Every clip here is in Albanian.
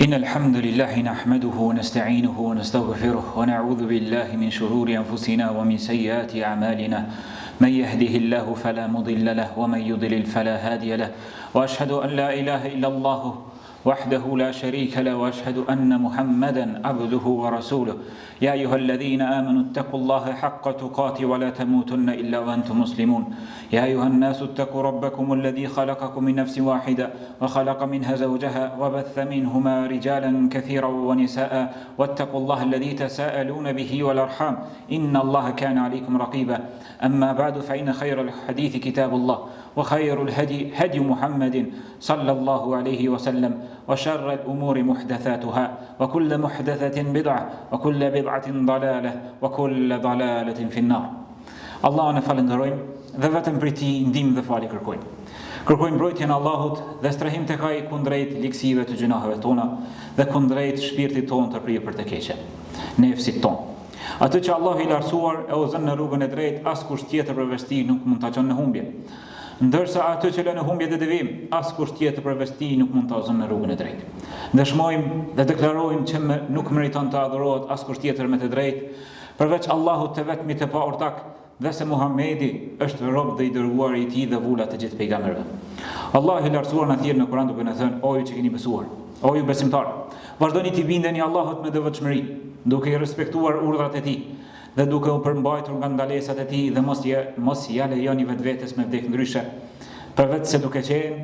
إن الحمد لله نحمده ونستعينه ونستغفره ونعوذ بالله من شرور أنفسنا ومن سيئات أعمالنا من يهده الله فلا مضل له ومن يضلل فلا هادي له وأشهد أن لا إله إلا الله وحده لا شريك له وأشهد أن محمدا عبده ورسوله يا أيها الذين آمنوا اتقوا الله حق تقاته ولا تموتن إلا وأنتم مسلمون يا أيها الناس اتقوا ربكم الذي خلقكم من نفس واحدة وخلق منها زوجها وبث منهما رجالا كثيرا ونساء واتقوا الله الذي تساءلون به والأرحام إن الله كان عليكم رقيبا أما بعد فإن خير الحديث كتاب الله وخير الهدي هدي محمد صلى الله عليه وسلم وشر الأمور محدثاتها وكل محدثة بدعة وكل بدعة ضلالة وكل ضلالة في النار. Allah në falënderojmë dhe vetëm prej tij ndihmë dhe falje kërkojmë. Kërkojmë mbrojtjen e Allahut dhe strehim tek ai kundrejt liksive të gjunaheve tona dhe kundrejt shpirtit tonë të prirë për të keqe, nefsit tonë. Atë që Allahu i lartësuar e udhëzon në rrugën e drejtë, askush tjetër përveç tij nuk mund ta çon në humbje. Ndërsa atë që lë në humbje dhe devim, askush tjetër përveç tij nuk mund ta udhëzon në rrugën e drejtë. Dëshmojmë dhe deklarojmë që nuk meriton të adhurohet askush tjetër me të drejtë përveç Allahut të vetmit të pa ortak, dhe se Muhamedi është rob dhe i dërguar i tij dhe vula të gjithë pejgamberëve. Allahu i lartësuar na thirr në Kur'an duke na thënë: O ju që keni besuar, o ju besimtar, vazhdoni të bindeni Allahut me devotshmëri, duke i respektuar urdhrat e tij dhe duke u përmbajtur nga ndalesat e tij dhe mos ja lejoni vetvetes me vdekje ndryshe, përveç se duke qenë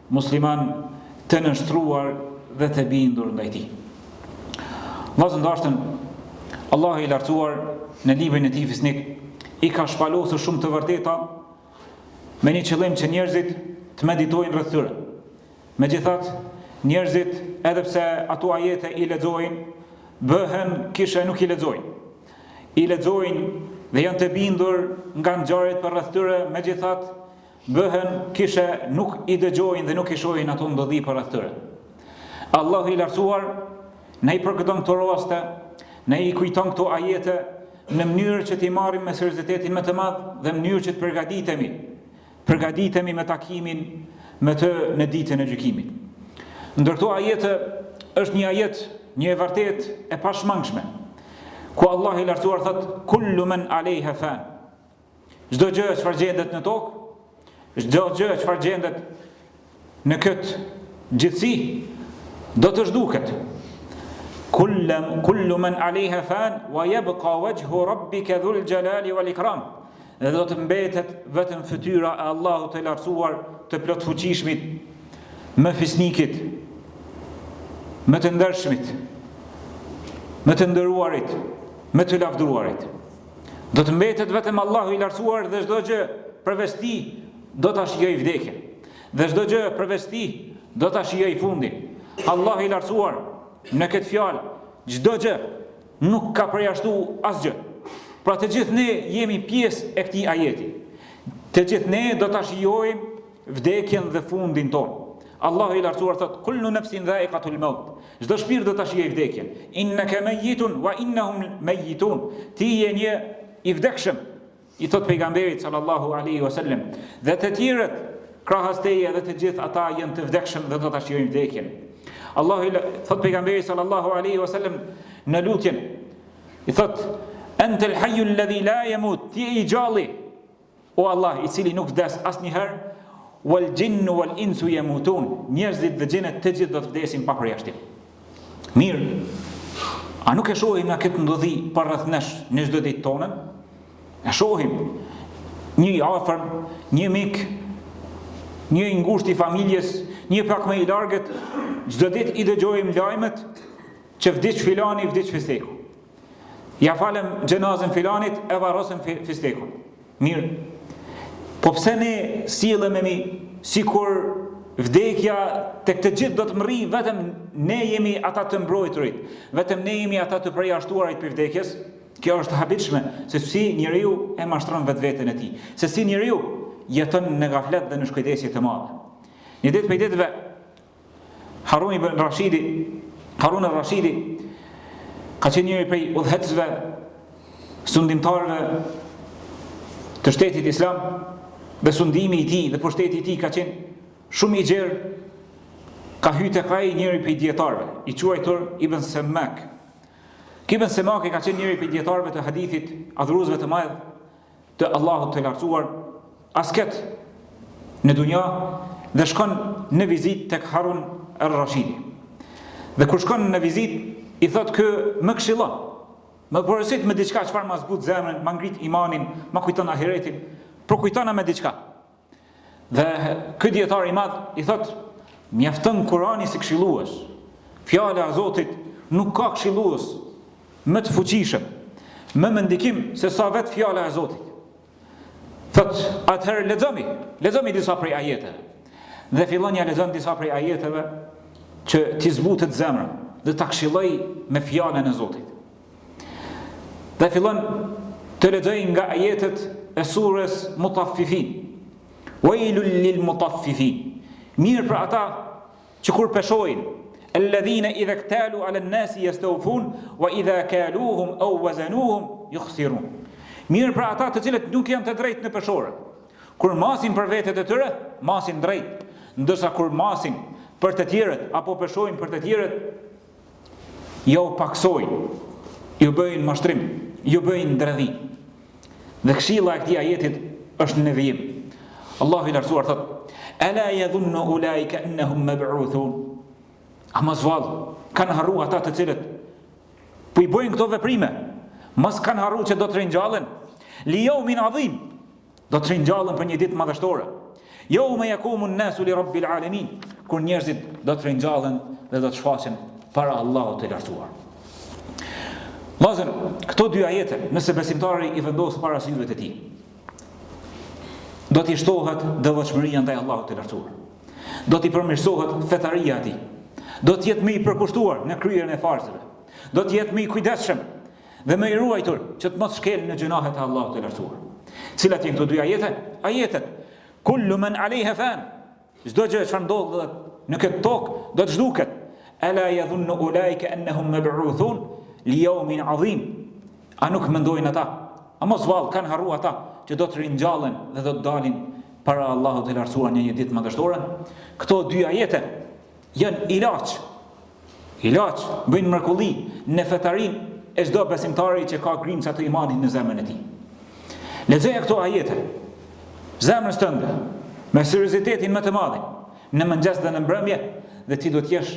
musliman të nështruar dhe të bindur ndaj tij. Vllazë ndarshëm, Allahu i lartësuar në librin e tij Fisnik i ka shpalosur shumë të vërteta me një qëllim që njerëzit të meditojnë rreth tyre. Megjithatë, njerëzit edhe pse ato ajete i lexojnë, bëhen kishe nuk i lexojnë. I lexojnë dhe janë të bindur nga ngjarjet për rreth tyre, megjithatë bëhen kishe nuk i dëgjojnë dhe nuk i shohin ato ndodhi për rreth tyre. Allahu i lartësuar ne i përkëton këto raste, ne i kujton këto ajete në mënyrë që t'i marrim me seriozitetin më të madh dhe në mënyrë që të përgatitemi me takimin me të në ditën e gjykimit. Ndër këto ajete është një ajet, një e vërtet e pashmangshme, ku Allah i lartësuar thotë: kullu man alayha fan. Çdo gjë që gjendet në tokë, çdo gjë që gjendet në këtë gjithësi do të zhduket. Kullu man alayha fan wa yabqa wajhu rabbika dhul jalali wal ikram. Dhe do të mbetet vetëm fytyra e Allahut të lartësuar, të plot fuqishmit, më fisnikit, më të ndershmit, më të nderuarit, më të lavdëruarit. Do të mbetet vetëm Allahu i lartësuar dhe çdo gjë përveç tij do ta shijojë vdekjen. Dhe çdo gjë përveç tij do ta shijojë fundin. Allahu i lartësuar në këtë fjalë, çdo gjë nuk ka përjashtuar asgjë. Pra të gjithë ne jemi pjesë e këtij ajeti. Të gjithë ne do ta shijojmë vdekjen dhe fundin tonë. Allahu i lartësuar thotë: kullu nafsin dha'iqatul maut. Çdo shpirt do ta shijojë vdekjen. Innaka mayyitun wa innahum mayyitun. Ti je një i vdekshëm, i thot pejgamberit sallallahu alaihi wasallam. Dhe të tjerët krahas teje dhe të gjithë ata janë të vdekshëm dhe do ta shijojnë vdekjen. Allahu thot pejgamberi sallallahu alaihi wasallam në lutjen, i thot: Antal hayyu alladhi la yamut. Ti i gjalli, o Allah, i cili nuk vdes asnjëherë. Wal jinnu wal insu yamutun. Njerëzit dhe xhenet të gjithë do të vdesin pa përjashtim. Mirë, a nuk e shohim nga këtë ndodhi për rreth nesh në çdo ditë tonën? E shohim një i afërm, një mik, një i ngushtë i familjes, një pak më i largët, çdo ditë i dëgjojmë lajmet që vdiq filani, vdiq fisteku. Ja falem xhenazën filanit, e varrosën fistekun. Mirë. Po pse ne sillemi sikur vdekja tek të gjithë do të mrri, vetëm ne jemi ata të mbrojturit, vetëm ne jemi ata të përjashtuarit për vdekjes? Kjo është habitshme, se si njeriu e mashtron vetveten e tij, se si njeriu jeton në gaflet dhe në shkujtesje të madhe. Një ditë për ditëve, Harun al-Rashidi ka qenë njëri prej udhëheqësve, sundimtarëve të shtetit islam, dhe sundimi i tij dhe pushteti i tij ka qenë shumë i gjerë ka hyrë tek ai njëri prej dietarëve, i quajtur Ibn Semak. Ibn Semak ka qenë njëri prej dietarëve të hadithit, adhuruesve të madh të Allahut të lartësuar, asket në dunja, dhe shkon në vizitë tek Harun al-Rashidi. Dhe kur shkon në vizitë, i thot kë më këshilla, më porosit me diçka çfarë ma zbut zemrën, ma ngrit imanin, ma kujton ahiretin, por kujtona me diçka. Dhe ky dietar i madh i thot, mjafton Kurani si këshillues. Fjala e Zotit nuk ka këshillues më të fuqishëm, më me ndikim se sa vetë fjala e Zotit. Thot, atëherë lexomi disa prej ajeteve. Dhe fillon ja lexon disa prej ajeteve që t'i zbutet zemra dhe ta këshilloj me fjalën e Zotit. Dhe fillon të lexoj nga ajetet e surës Mutaffifin. Wailul lil mutaffifin. Mirë për ata që kur peshojnë, alladhina idha iktalu ala an-nasi yastawfun wa idha kaluhum aw wazanuhum yukhsirun. Mirë për ata të cilët nuk janë të drejtë në peshore. Kur masin për vetët e tyre, masin drejt, ndërsa kur masin për të tjerët apo peshojnë për të tjerët, jo paksojnë, ju bëjnë mashtrim, ju bëjnë ndredhi. Dhe këshilla e këtij ajetit është në vijim. Allahu i lartësuar thot: "Ala yadhunnu ulaika annahum mab'uthun." Ama zvall, kanë harruar ata të cilët po i bëjnë këto veprime, mos kanë harruar që do të rinjallen. Li yawmin adhim, do të rinjallen për një ditë madhështore. Yawma yaqumu an-nasu li rabbil alamin, kur njerëzit do të rinjallen dhe do të shfaqen para Allahut të lartësuar. Vazhdim, këto dy ajete, nëse besimtari i vendos para syve të tij, do t'i shtohet devotshmëria ndaj Allahut të lartësuar. Do t'i përmirësohet fetaria e tij. Do të jetë më i përkushtuar në kryerjen e farzeve. Do të jetë më i kujdesshëm dhe më i ruajtur që të mos shkelë në gjunahet e Allahut të lartësuar. Cilat janë këto dy ajete? Ajetet: kullu man alayha fan. Çdo gjë që ndodh në këtë tokë do të zhduket. Ala yadhunnu ulaika annahum mab'uthun li yawmin adhim. A nuk mendojnë ata? A mos vallë kanë harruar ata që do të ringjallen dhe do të dalin para Allahut të lartësuar në një ditë madhështore? Këto dy ajete janë ilaç, bëjnë mrekulli në fetarin e çdo besimtari që ka grimca të imanit në zemrën e tij. Lexoja këto ajete, zemrës tënde, me seriozitetin më të madh, në mëngjes dhe në mbrëmje, dhe ti do të jesh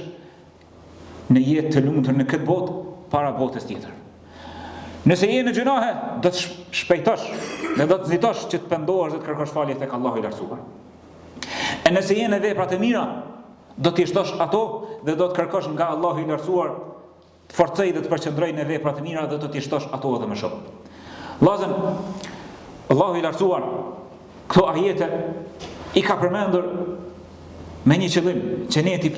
në jetë të lumtur në këtë botë para botës tjetër. Nëse je në gjunahe, do të shpejtosh dhe do të nxitosh që të pendohesh dhe të kërkosh falje tek Allahu i lartësuar. E nëse je në vepra të mira, do t'i shtosh ato dhe do të kërkosh nga Allahu i lartësuar të forcoj dhe të përqendroj në vepra të mira dhe do t'i shtosh ato edhe më shumë. Vllazën, Allahu i lartësuar këto ajete i ka përmendur me një qëllim, që ne t'i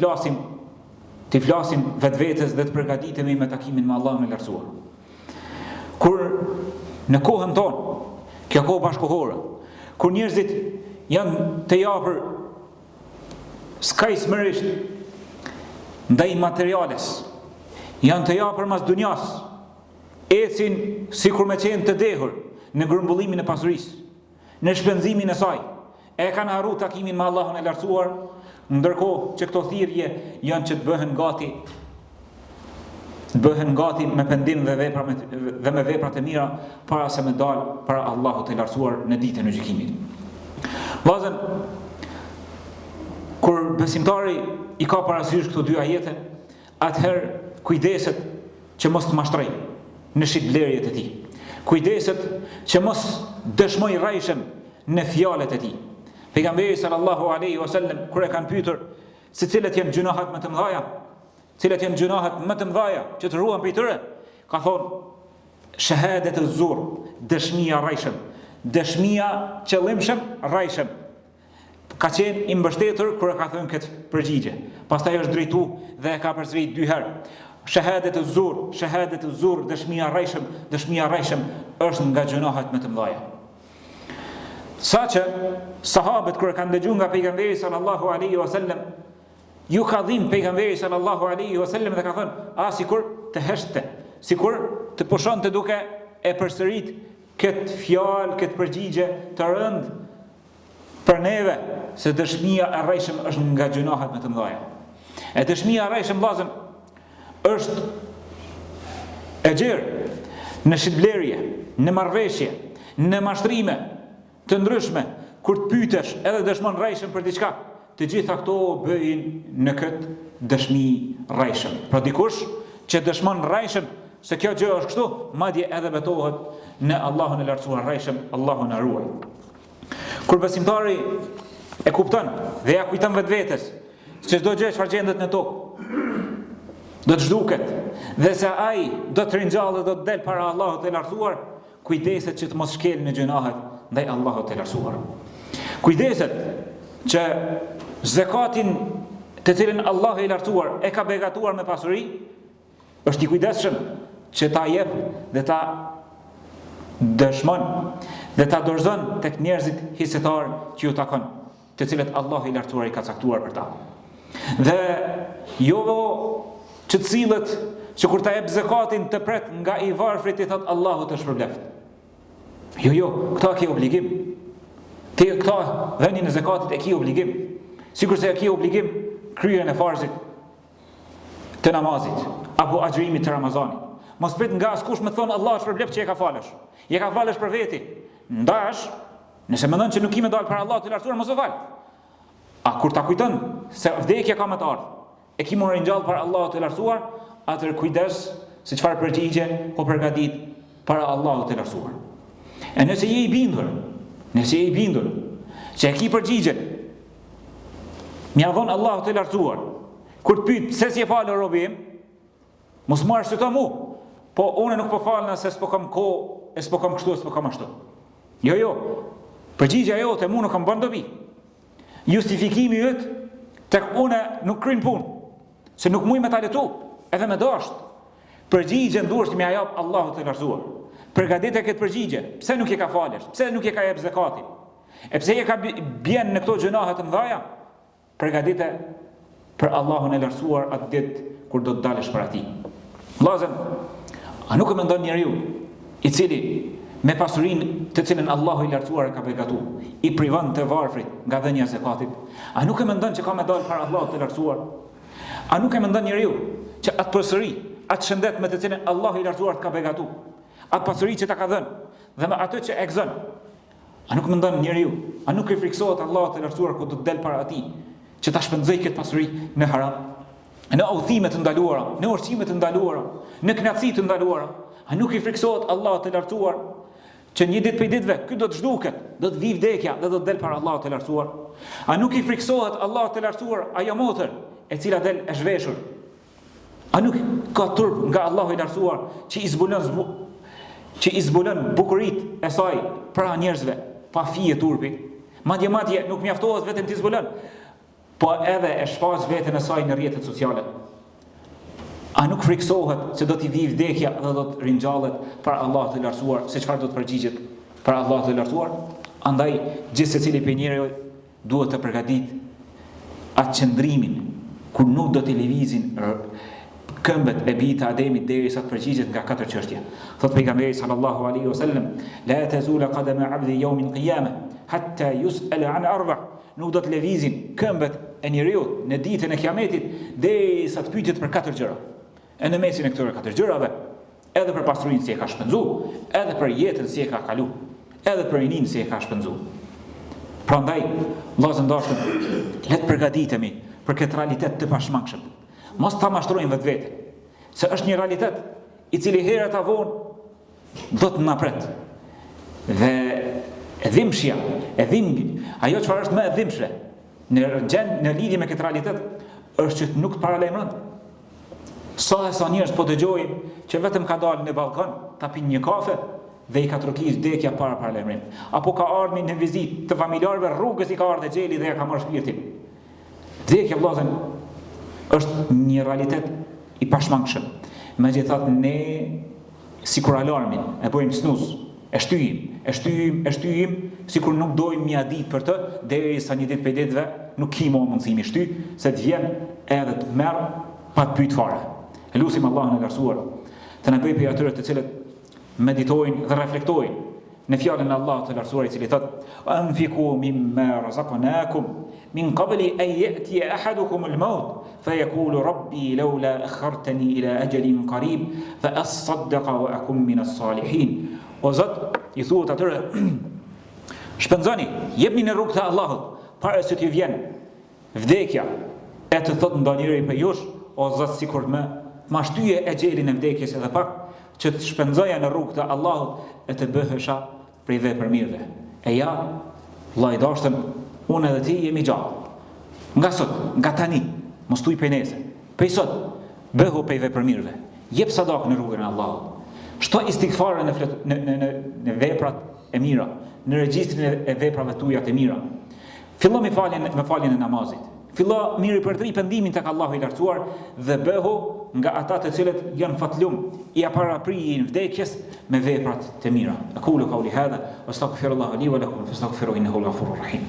flasim vetvetes dhe të përgatitemi me takimin me Allahun e lartësuar. Kur në kohën tonë, kjo kohë bashkohore, kur njerëzit janë të japër skajsmërisht ndaj materiales, janë të japër mas dunjas, ecin sikur me qenë të dehur në grumbullimin e pasurisë, në shpenzimin e saj, e kanë harruar takimin me Allahun e lartësuar, ndërkohë që këto thirrje janë që të bëhen gati me pendim dhe me vepra të mira para se me dalë para Allahut të lartësuar në ditën e gjykimit. Vllazën, kur besimtari i ka parasysh këto dy ajete, atëherë kujdeset që mos të mashtroj në shitblerjet e tij. Kujdeset që mos dëshmoj rrajshëm në fjalët e tij. Pejgamberi sallallahu alaihi wasallam kur e kanë pyetur se cilat janë gjunahet më të mëdha, që të ruhen prej tyre, ka thonë shahadet e zur, dëshmia rrajshëm, dëshmia qëllimshëm rrajshëm. Ka qenë i mbështetur kur e ka thënë këtë përgjigje. Pastaj është drejtu dhe e ka përsërit 2 herë. Shahadet e zur, dëshmia rrajshëm është nga gjunahet më të mëdha. Saqë sahabët kur e kanë dëgjuar nga pejgamberi sallallahu alaihi wasallam, ju ka dhimbë pejgamberi sallallahu alaihi wasallam dhe ka thënë, sikur të heshte, sikur të pushonte duke e përsërit këtë fjalë, këtë përgjigje të rëndë për neve, se dëshmia e rrejshëm është nga gjunahet më të mëdha. E dëshmia e rrejshëm vllazën është e gjerë në shitblerje, në marrëveshje, në mashtrime të ndryshme, kur të pyetesh edhe dëshmon rrejshëm për diçka, të gjitha këto bëjnë në këtë dëshmi rrejshëm. Pra dikush që dëshmon rrejshëm se kjo gjë është kështu, madje edhe betohet në Allahun e lartësuar rrejshëm, Allahun e ruaj. Kur besimtari e kupton dhe ja kujton vetvetes se çdo gjë çfarë gjendet në tokë do të zhduket dhe se ai do të ringjallë dhe do të del para Allahut të lartësuar, kujdeset që të mos shkel në gjunahet ndaj Allahut të lartësuar. Kujdeset që zakatin të cilin Allahu i lartësuar e ka begatuar me pasuri, është i kujdesshëm që ta jep dhe ta dëshmon dhe ta dorëzon tek njerëzit hisetar që ju takon, të cilët Allahu i lartësuar i ka caktuar për ta. Dhe jo që të cilët që kur ta jep zakatin të pret nga i varfrit i thot Allahu të shpërbleft. Jo, këta ke obligim. Ti këta dhënien e zakatit e ke obligim. Sikur se e ke obligim kryerjen e farzit të namazit apo agjërimit të Ramazanit. Mos prit nga askush me thon Allahu shpërbleft që e ka falësh. Je ka falësh për veti. Ndash, nëse mendon që nuk i më dal para Allahut të lartësuar, mos e fal. A kur ta kujton se vdekja ka më të ardhur, e ki më ringjall para Allahut të lartësuar, atëherë kujdes se çfarë përgjigje po përgatit para Allahut të lartësuar. E nëse je i bindur, që e ki përgjigjen, mja dhon Allahut të lartësuar, kur të pyet pse si e falë robi im, mos marr se to mu, po unë nuk po fal nëse s'po kam kohë, s'po kam kështu, s'po kam ashtu. Jo, përgjigja jote mu nuk kam bën dobi. Justifikimi yt tek unë nuk kryen punë, se nuk muj me ta letu, edhe me dasht. Përgjigjen duhet më jap Allahu të lartësuar. Përgatitë këtë përgjigje, pse nuk e ka falësh, pse nuk e ka jep zakatin, e pse e ka bjen në këto gjunahe të mëdha, përgatitë për Allahun e lartësuar atë ditë kur do të dalësh para tij. Vllazën, a nuk e mendon njeriu i cili me pasurinë të cilën Allahu i lartësuar e ka begatuar, i privon të varfrit nga dhënia e zakatit, a nuk e mendon që ka me dalë para Allahut të lartësuar? A nuk e mendon njeriu që atë pasuri, atë shëndet me të cilën Allahu i lartësuar ka begatuar, atë pasuri që ta ka dhënë dhe me atë që e gëzon, a nuk mendon njeriu, a nuk i friksohet Allahut të lartësuar kur do të del para atij që ta shpenzoj këtë pasuri në haram, në udhime të ndaluara, në ushqime të ndaluara, në kënaqësi të ndaluara? A nuk i friksohet Allahut të lartësuar që një ditë prej ditëve ky do të zhduket, do të vi vdekja dhe do të del para Allahut të lartësuar? A nuk i friksohet Allahut të lartësuar ajo motër e cila del e zhveshur? A nuk ka turp nga Allahu i lartësuar që i zbulon bukuritë e saj para njerëzve, pa fije turpi? Madje nuk mjaftohet vetëm të zbulon, po edhe e shfaq veten e saj në rrjetet sociale. A nuk friksohet se do t'i vi vdekja dhe do të ringjallet para Allahut të lartësuar, se çfarë do të përgjigjet para Allahut të lartësuar? Andaj gjithë secili prej njerëzve duhet të përgatit atë qëndrimin kur nuk do t'i lëvizin këmbët e bijit të Ademit derisa të përgjigjet nga katër çështje. Thot pejgamberi sallallahu alaihi wasallam: la tazula qadama 'abdi yawm al-qiyamah hatta yus'ala 'an arba'. Nuk do të lëvizin këmbët e njeriu në ditën e Kiametit derisa të pyetet për katër gjëra. E në mesin e këtyre katër gjërave, edhe për pasurinë si e ka shpenzuar, edhe për jetën si e ka kaluar, edhe për rinin si e ka shpenzuar. Prandaj, vllazë dashur, le të përgatitemi për këtë realitet të pashmangshëm. Mos ta mashtrojmë vetveten, se është një realitet i cili herët a vonë do të na pret. Dhe dhimbshja, ajo çfarë është më e dhimbshme në lidhje me këtë realitet është që nuk të paralajmëron. Sa njerëz po dëgjojnë që vetëm ka dalë në balkon ta pinë një kafe dhe i ka trokis vdekja para paralajmërim, apo ka ardhur në vizitë të familjarëve, rrugës i ka ardhur xheli dhe ja ka marrë shpirtin. Vdekja, vllazën, është një realitet i pashmangshëm. Megjithatë ne sikur alarmin e bëjmë snus, e shtyjim, sikur nuk dojmë mja ditë për të, derisa një ditë prej ditëve nuk kimo mundësimi shty, se të vjen edhe të merr pa të pyet fare. Elusim Allahun e lartësuar të na bëjë prej atyre të cilët meditojnë dhe reflektojnë në fjalën e Allahut të lartësuar, i cili thotë: "Anfiqu mimma razaqnakum min qabli an ya'ti ahadukum al-maut fayaqulu rabbi lawla akhartani ila ajalin qarib fa asaddaqa wa akun min as-salihin." O Zot, i thuat atyre: shpenzoni, jepni në rrugën e Allahut para se t'ju vjen vdekja, e të thotë ndonjëri për jush: o Zot, sikur ma shtyje e gjelin e vdekjes edhe pak, që të shpenzoja në rrugën e Allahut e të bëhesha prej vepër mirëve. E ja, vllai dashtëm, unë edhe ti jemi gjallë. Nga sot, nga tani, mos tuj prej nese. Prej sot, bëhu prej vepër mirëve. Jep sadak në rrugën e Allahut. Shto istighfare në veprat e mira, në regjistrin e veprave tuaja të mira. Fillo me faljen e namazit. Fillo mirë për të pendimin tek Allahu i lartësuar dhe bëhu nga ata të cilët janë fatlum, i paraprijin vdekjes me veprat të mira. Aqulu qawli hadha wastaghfirullaha li wa lakum fastaghfiruhu innahu al-ghafurur rahim.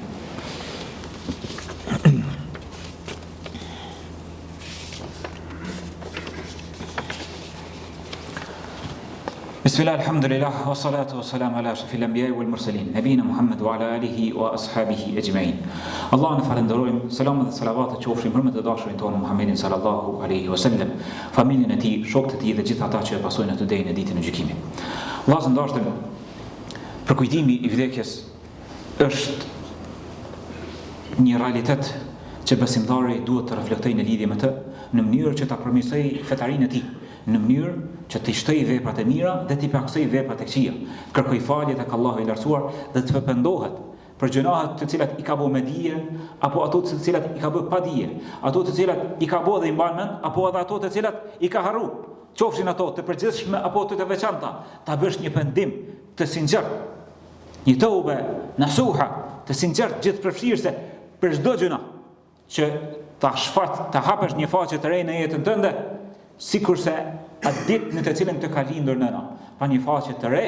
Bismillah, alhamdulillah, wa salatu wa salam ala ashrafil anbiya'i wal mursalin, nabina Muhammad wa ala alihi wa ashabihi ajma'in. Allah në falenderojmë, salamat dhe salavatet qofshin për më të dashurin tonë Muhammedin sallallahu alaihi wasallam, familjen e tij, shokët e tij dhe gjithë ata që e pasojnë atë deri në ditën e gjykimit. Vllazë ndarshëm, përkujtimi i vdekjes është një realitet që besimtari duhet të reflektojë në lidhje me të, në mënyrë që ta përmirësojë fetarinë e tij, në mënyrë që të shtoj veprat e mira dhe të paksoj veprat e këqija, kërkoj falje tek Allahu i lartësuar dhe të pendohet për gjunahet të cilat i ka bë me dije apo ato të cilat i ka bë pa dije, ato të cilat i ka bë dhe i mban mend apo edhe ato të cilat i ka harru, qofshin ato të përgjithshme apo të veçanta, ta bësh një pendim të sinqert, një tobe nasuha të sinqert gjithëpërfshirëse për çdo gjuna, që ta hapësh një faqe të re në jetën tënde, sikurse atë ditë në të cilën të ka lindur nëna, pa një faqe të re,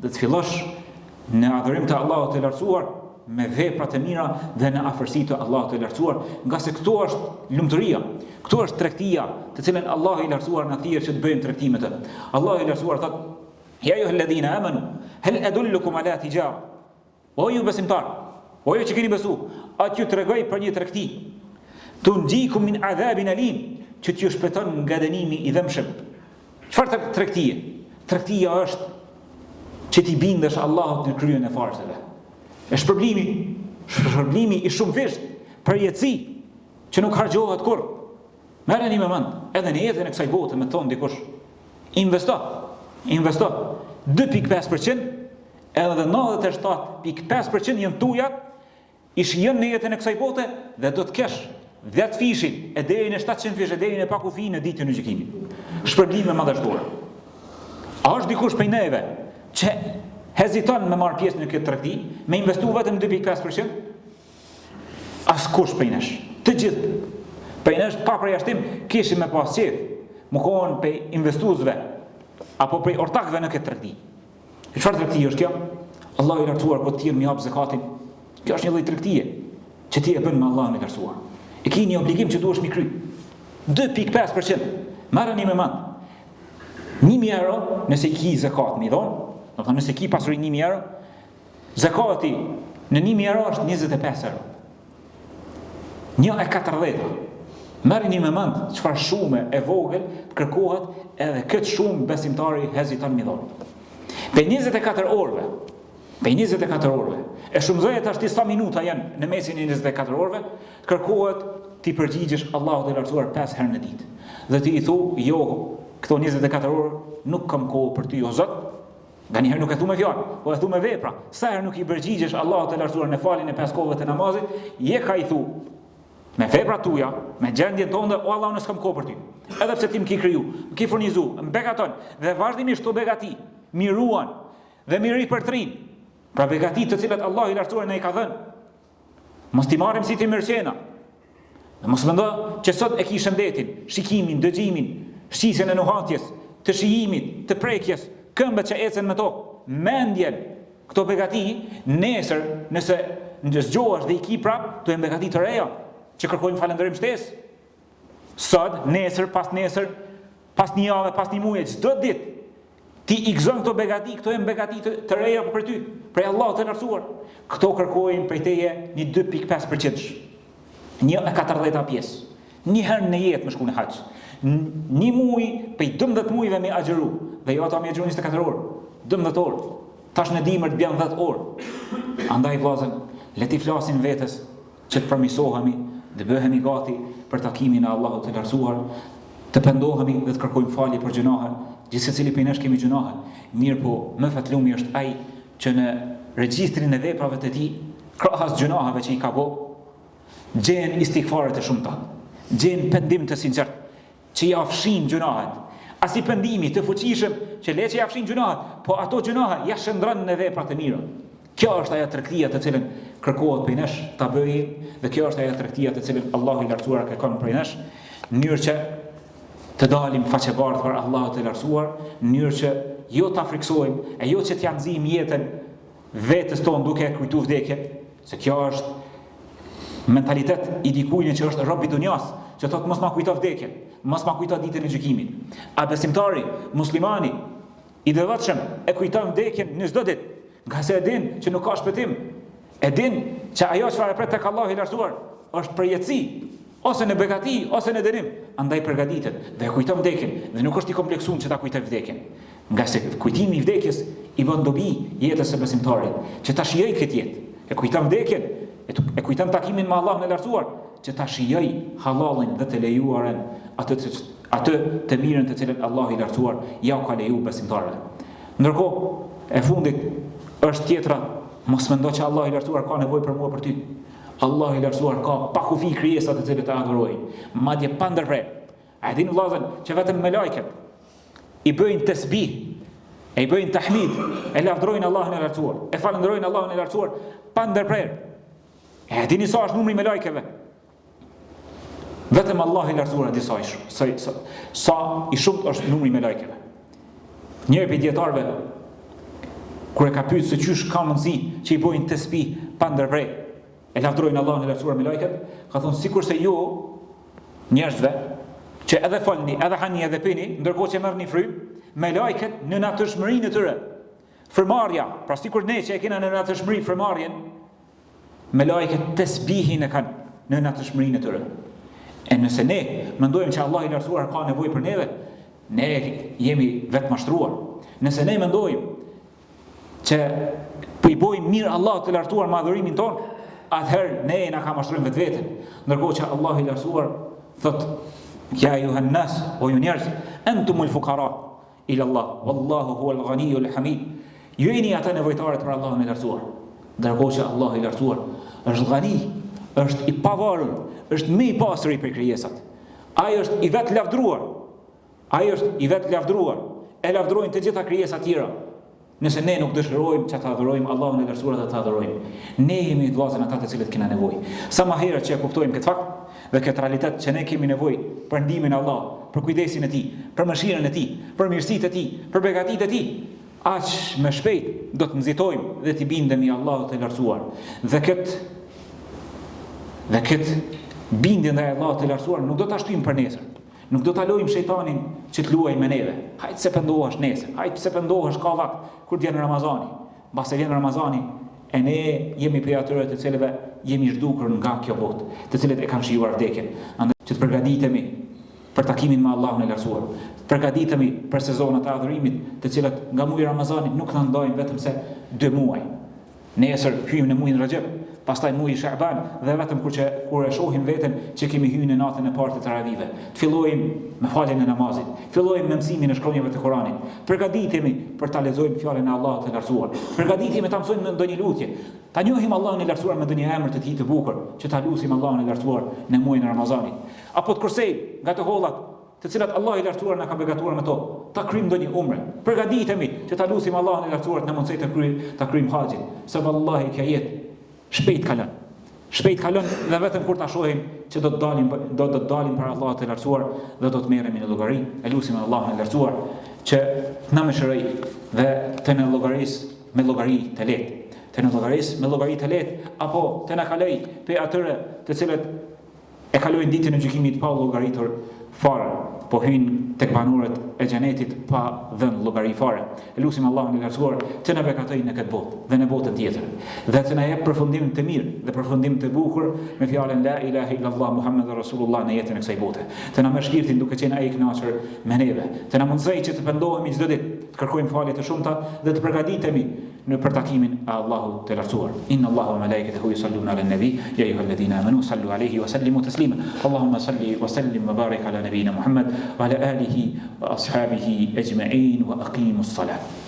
dhe të fillosh në adhurim të Allahut të lartësuar me veprat e mira dhe në afërsi të Allahut të lartësuar, nga se këtu është lumturia, këtu është tregtia, të cilën Allahu i lartësuar na thirr që të bëjmë tregtime të. Allahu i lartësuar thotë: "Ya ayyuhalladhina amanu, hal adullukum ala tijara?" O ju besimtar, o ju që keni besu, atë ju tregoj për një tregti. "Tunjikum min adhabin alim", që t'ju shpëton nga dënimi i dhëmshëm. Çfarë tregtie? Tregtia është që ti bindesh Allahut në kryen e farzave. Është shpërblimi i shumë visht për jetësi që nuk harxhohet kurr. Merreni me mend, edhe në jetën e kësaj bote me thon dikush, investo 2.5%, edhe 97.5% janë tuja, i shijon në jetën e kësaj bote dhe do të kesh 10 fishin e deri në 700 fish e deri në pakufi në ditën e gjykimit. Shpërblime madhështore. A është dikush prej neve që heziton me marr pjesë në këtë tregti, me investu vetëm 2.5%? Askush prej nesh. Të gjithë prej nesh pa përjashtim kishim me pas qejf, më kohën prej investuesve apo prej ortakëve në këtë tregti. Çfarë tregti është kjo? Allahu i lartësuar po të mi hap zakatin. Kjo është një lloj tregtie që ti e bën me Allahun e lartësuar. E ki një obligim që duhesh mi kry. 2.5%. Marrani me mend. 1.000 euro nëse ki zakat mi dhon, do të thonë nëse ki pasuri 1.000 euro, zakati në 1.000 euro është 25 euro. 1.40. Marrani me mend çfarë shumë e vogël kërkohet edhe këtë shumë besimtari heziton mi dhon. Për 24 orëve, e shumëzoje tash sa minuta janë në mesin e 24 orëve, kërkohet ti përgjigjesh Allahut e lartësuar 5 herë në ditë. Dhe ti i thu, jo, këto 24 orë nuk kam kohë për ty o Zot. Nganjëherë nuk e thu me fjalë, po e thu me vepra. Sa herë nuk i përgjigjesh Allahut e lartësuar në faljen e 5 kohëve të namazit, je ka i thu me veprat tuaja, me gjendjen tënde, o Allah, unë s'kam kohë për ty. Edhe pse ti më ke kriju, më ke furnizu, më begaton dhe vazhdimisht to begati mi ruan dhe mi ripërtrin. Pra begatit të cilat Allah i lartësuar na i ka dhënë. Mos ti marrim si ti mërqena. Dhe mos mendo që sot e ki shëndetin, shikimin, dëgjimin, shqisjen e nuhatjes, të shijimit, të prekjes, këmbët që ecën me tokë, mendjen, këto begati, nesër, nëse zgjohesh dhe i ki prap, to e begati të reja, që kërkojmë falënderim shtesë. Sot, nesër, pas një javë, pas një muaji, çdo ditë Ti i gëzon këto begati, këto janë begati të reja për ty, prej Allahut të lartësuar. Këto kërkojnë prej teje një 2.5%, 1/40 pjesë. Një herë në jetë më shku në hax. Një muaj prej 12 muajve me agjëru, dhe jo ata me agjëru 24 orë, 12 orë. Tash në dimër të bjen 10 orë. Andaj vllazën, le ti flasin vetes që të përmirësohemi, të bëhemi gati për takimin e Allahut të lartësuar, të pendohemi dhe të kërkojmë falje për gjunahe. Gjithse cili për nesh kemi gjunahe, mirë po më fatlumi është ai që në regjistrin e veprave të tij, krahas gjunaheve që i ka bo, gjen istighfare të shumta, gjen pendim të sinqert, që i afshin gjunahet. As i pendimi të fuqishëm që le që i afshin gjunahet, po ato gjunahe ja shndron në vepra të mira. Kjo është ajo tregtia të cilën kërkohet prej nesh ta bëjmë, dhe kjo është ajo tregtia të cilën Allahu i lartësuar kërkon prej nesh, në mënyrë që të dalim faqebardh për Allahut të lartësuar, në mënyrë që jo ta friksojmë, e jo që t'ja nxjim jetën vetes tonë duke kujtuar vdekjen, se kjo është mentalitet i dikujt që është rob i dunjas, që thotë mos ma kujto vdekjen, mos ma kujto ditën e gjykimit. A besimtari, muslimani i devotshëm e kujton vdekjen në çdo ditë, nga se e din që nuk ka shpëtim, e din që ajo çfarë pret tek Allahu i lartësuar është përjetësi, ose në begati, ose në dënim. Andaj përgatitet dhe e kujton vdekjen, dhe nuk është i kompleksuar që ta kujtoj vdekjen. Nga se kujtimi i vdekjes i bën dobi jetës së besimtarit, që ta shijoj këtë jetë. E kujton vdekjen, e kujton takimin me Allahun e lartësuar, që ta shijoj halallin dhe të lejuaren, atë të mirën të cilën Allahu i lartësuar ja ka leju besimtarëve. Ndërkohë, e fundit është tjetra, mos mendo që Allahu i lartësuar ka nevojë për mua për ty. Allahu i lartësuar ka pa kufi krijesa të cilët e adhurojnë, madje pa ndërprerje. A dini vllazën që vetëm me lajket i bëjnë tasbih, e i bëjnë tahmid, e lavdrojnë Allahun e lartësuar, e falenderojnë Allahun e lartësuar pa ndërprerje. E dini sa është numri me lajkeve? Vetëm Allahu i lartësuar di sa i shumë është numri me lajkeve. Njëri prej dietarëve kur e ka pyetur se çysh ka mundësi që i bëjnë tasbih pa ndërprerje, e lavdrojnë Allahun e lartësuar me lajket, ka thonë sikurse ju njerëzve që edhe falni, edhe hani, edhe pini, ndërkohë që merrni frymë, me lajket në natyrshmërinë e tyre. Frymëmarrja, pra sikur ne që e kena në natyrshmëri frymëmarrjen, me lajket tasbihin e kanë në natyrshmërinë e tyre. E nëse ne mendojmë që Allahu i lartësuar ka nevojë për neve, ne jemi vetë mashtruar. Nëse ne mendojmë që po i bojmë mirë Allahut të lartësuar me adhurimin tonë, atëherë ne na ka mashtruar vetveten. Ndërkohë që Allahu i lartësuar thot: "Ya ayuhan nas, o ju njerëz, antumul fuqara ila Allah, wallahu huwal ghaniyul hamid." Ju jeni ata nevojtarët për Allahun e lartësuar. Ndërkohë që Allahu i lartësuar është ghani, është i pavarur, është më i pastër i krijesat. Ai është i vetë lavdruar. Ai është i vetë lavdruar. E lavdrojnë të gjitha krijesat tjera. Nëse ne nuk dëshirojmë që të adhurojmë Allahun e lartësuar dhe të adhurojmë, ne jemi vllazën ata të cilët kena nevojë. Sa më herët që e kuptojmë këtë fakt dhe këtë realitet që ne kemi nevojë për ndihmën e Allahut, për kujdesin e Tij, për mëshirën e Tij, për mirësitë e Tij, për begatitë e Tij, aq më shpejt do të nxitojmë dhe të bindemi Allahut të lartësuar. Dhe këtë bindje ndaj Allahut të lartësuar nuk do ta shtyjmë për nesër. Nuk do ta lojmë shejtanin që të luajë me neve. Hajt se pendohesh nesër, hajt se pendohesh ka vakt kur vjen Ramazani. Mbas vjen Ramazani, e ne jemi prej atyre të cilëve jemi zhdukur nga kjo botë, të cilët e kanë shijuar vdekjen. Andaj që të përgatitemi për takimin me Allahun e lartësuar. Përgatitemi për sezonat e adhurimit, të cilat nga muaji Ramazani nuk na ndajnë vetëm se 2 muaj. Nesër hyjmë në muajin Rajab, pastaj muaji Sha'ban, dhe vetëm kur e shohim veten që kemi hyrë në natën e parë të Taravive, të fillojmë me faljen e namazit, fillojmë me mësimin e shkronjave të Kuranit. Përgatitemi për ta lexojmë fjalën e Allahut të lartësuar. Përgatitemi ta mësojmë ndonjë lutje. Ta njohim Allahun e lartësuar me ndonjë emër të Tij të bukur, që ta lutim Allahun e lartësuar në muajin e Ramazanit. Apo të kursejmë nga të hollat të cilat Allahu i lartësuar na ka begatuar me to, ta kryjmë ndonjë umre. Përgatitemi që ta lutim Allahun e lartësuar të na mundsoj ta kryjmë haxhin, se vallahi kjo jetë shpejt kalon. Shpejt kalon dhe vetëm kur ta shohim që do të dalim para Allahut të lartësuar dhe do të merremi në llogari. E lutim Allahun e lartësuar që na mëshiroj dhe të na llogarisë me llogari të lehtë. Të na llogarisë me llogari të lehtë, apo të na kaloj pe atyre të cilët e kalojnë ditën e gjykimit pa llogaritur fare, po hyjnë tek banorët e xhenetit pa dhënë llogari fare. Lutim Allahun e lartësuar të na bekatoj në këtë botë dhe në botën tjetër, dhe të na jap përfundim të mirë dhe përfundim të bukur me fjalën la ilaha illallah Muhammedur Rasulullah në jetën e kësaj bote. Të na merr shpirtin duke qenë ai i kënaqur me neve. Të na mundsoj që të pendohemi çdo ditë, të kërkojmë falje të shumta dhe të përgatitemi në për takimin e Allahut të lartësuar. Inna Allaha wa malaikatahu yusalluna 'alan nabi ya ayyuhalladhina amanu sallu 'alayhi wa sallimu taslima. Allahumma salli wa sallim wa barik ala nabiyyina Muhammad wa ala alihi wa ashabihi ajma'in wa aqimus salat.